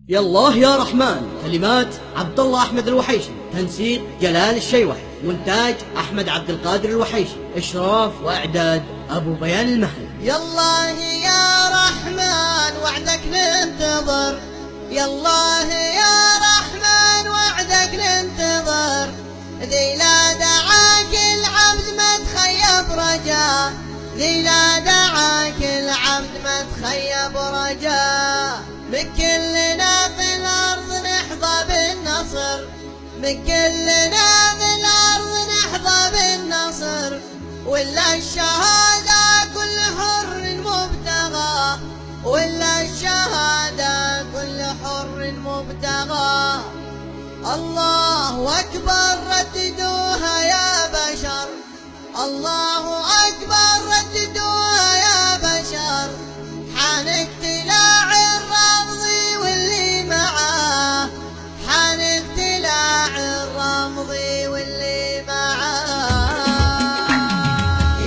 يا الله يا رحمن. كلمات عبد الله أحمد الوحيشي، تنسيق جلال الشيوحي، مونتاج أحمد عبد القادر الوحيشي، إشراف وإعداد أبو بيان المهل. يا الله يا رحمن وعدك ننتظر، يا الله يا رحمن وعدك ننتظر، ذي لا دعاك العبد ما تخيب رجاه، ذي لا دعاك العبد ما تخيب رجاه، من كلنا في الأرض نحظى بالنصر، من كلنا في الأرض نحظى بالنصر، ولا الشهادة كل حر مبتغى، ولا الشهادة كل حر مبتغى. الله أكبر رددوها يا بشر، الله أكبر رددوها يا بشر، حان اقتلاع الرمضي واللي معاه، حان اقتلاع الرمضي واللي معاه.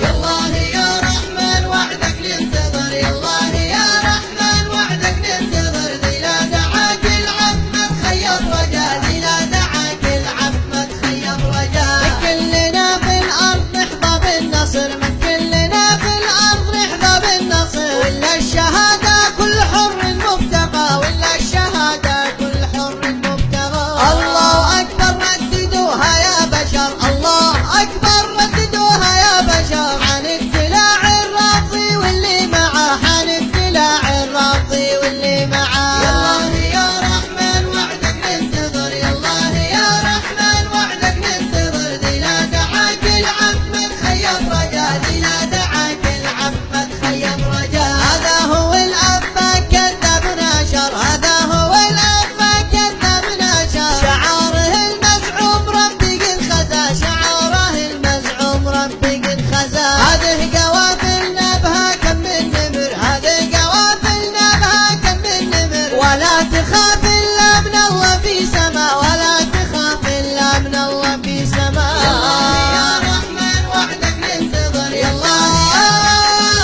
يا الله يا رحمن وعدك ننتظر، يا الله يا رحمن وعدك ننتظر، ذي لا دعاك العبد ما تخيب رجاه، ذي لا دعاك العبد ما تخيب رجاه، من كلنا في الأرض نحظى بالنصر، من كلنا في الأرض نحظى بالنصر، ولا الشهادة كل حر مبتغى، ولا الشهادة كل حر مبتغى. الله أكبر رددوها يا بشر، الله أكبر رددوها يا بشر، حان اقتلاع الرافضي واللي معاه، حان اقتلاع الرافضي واللي معاه. يا الله يا رحمن وعدك ننتظر، يا الله يا رحمن وعدك ننتظر، ذي لا دعاك العبد ما تخيب رجاه، ذي لا دعاك العبد ما تخيب رجاه. هذا هو الأب كذاب ناشر، هذا هو الأب كذاب ناشر، شعاره المزعوم ربي قد خزا، شعاره المزعوم ربي قد خزا. هذه قوافلنا بها كم من نمر، هذه قوافلنا بها كم من نمر، ولا تخاف إلا من الله في سما، ولا تخاف إلا من الله في سما. يا الله يا رحمن وعدك ننتظر، يا الله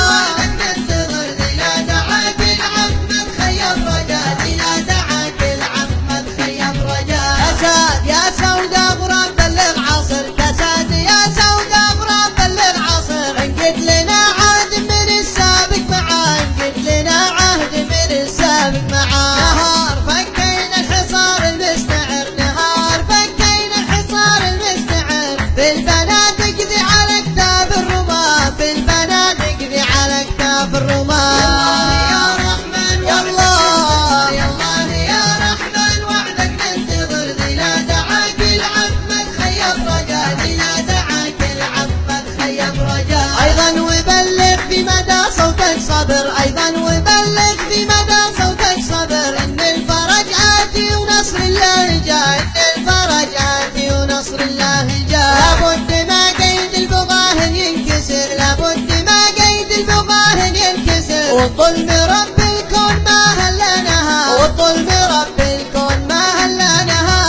وعدك ننتظر، ذي لا دعاك العبد ما تخيب رجاه، ذي لا دعاك العبد ما تخيب رجاه. كساد يا سود أغراب بلغ عصر، كساد يا سود أغراب بلغ عصر، انقد لنا عهد من السابق معاه، انقد لنا عهد من السابق معاه. نهار فكينا الحصار المستعر، نهار فكينا الحصار المستعر، في البنات اقضي على كتاب الرماة، في البنات اقضي على كتاب الرماة. يا الله يا رحمن يا الله، يا الله يا رحمن وعدك ننتظر، ذي لا دعاك العبد ما تخيب رجاه، ذي لا دعاك العبد ما تخيب رجاه. أيضا وبلغ في مدى صوتك صبر، أيضا وبلغ في مدى صوتك صبر، إن الفرج آتي ونصر الله جاء، إن الفرج آتي ونصر الله جاء. لابد ما قيد البغاه ينكسر، لابد ما قيد البغاه ينكسر، والظلم رب الكون ما هلا نهى، والظلم رب الكون ما هلا نهى.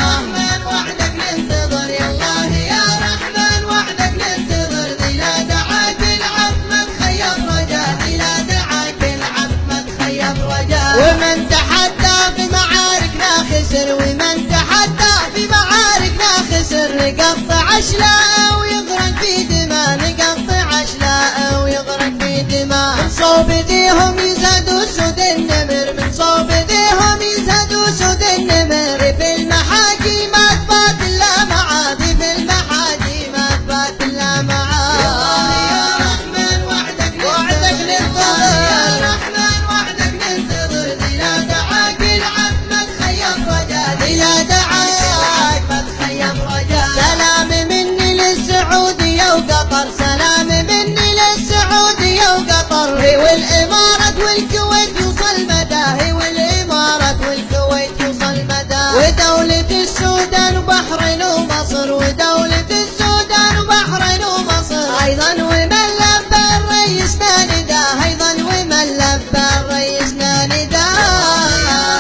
يا الله يا رحمن وعدك ننتظر، يا الله يا رحمن وعدك ننتظر، ذي لا دعاك العبد ما تخيب رجاه، ذي لا دعاك العبد ما تخيب رجاه. ومن تحدى في معاركنا خسر، ومن تحدى في معاركنا خسر، نقطع أشلاء ويغرق في دماء، نقطع أشلاء ويغرق في دماء. من صوب ذيهم يزهدوا سود النمر، من صوب ذيهم يزهدوا سود النمر، في المحاكي ما تبات إلا معاه، في المحاكي ما تبات إلا معاه. يا الله يا رحمن وعدك ننتظر، يا رحمن وعدك ننتظر، ذي لا دعاك العبد ما تخيب رجاه، ذي لا دعاك ما تخيب رجاه. سلام مني للسعودية وقطر، سلام مني للسعودية وقطر، هي والإمارات والكويت يوصل مدى، هي والإمارات والكويت يوصل مدى، ودولة السودان وبحرين ومصر، ودولة السودان وبحرين ومصر. أيضا ومن لبى الرئيسنا نداه، أيضا ومن لبى الرئيسنا نداه. يا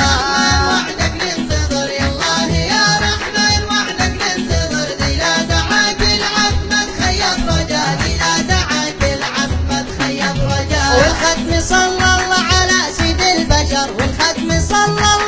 رحمن وعدك ننتظر، يا الله يا رحمن وعدك ننتظر، ذي لا دعاك العبد ما تخيب رجاه، ذي لا دعاك العبد ما تخيب رجاه. والختم صلى الله على سيد البشر، والختم الرحم صلى الله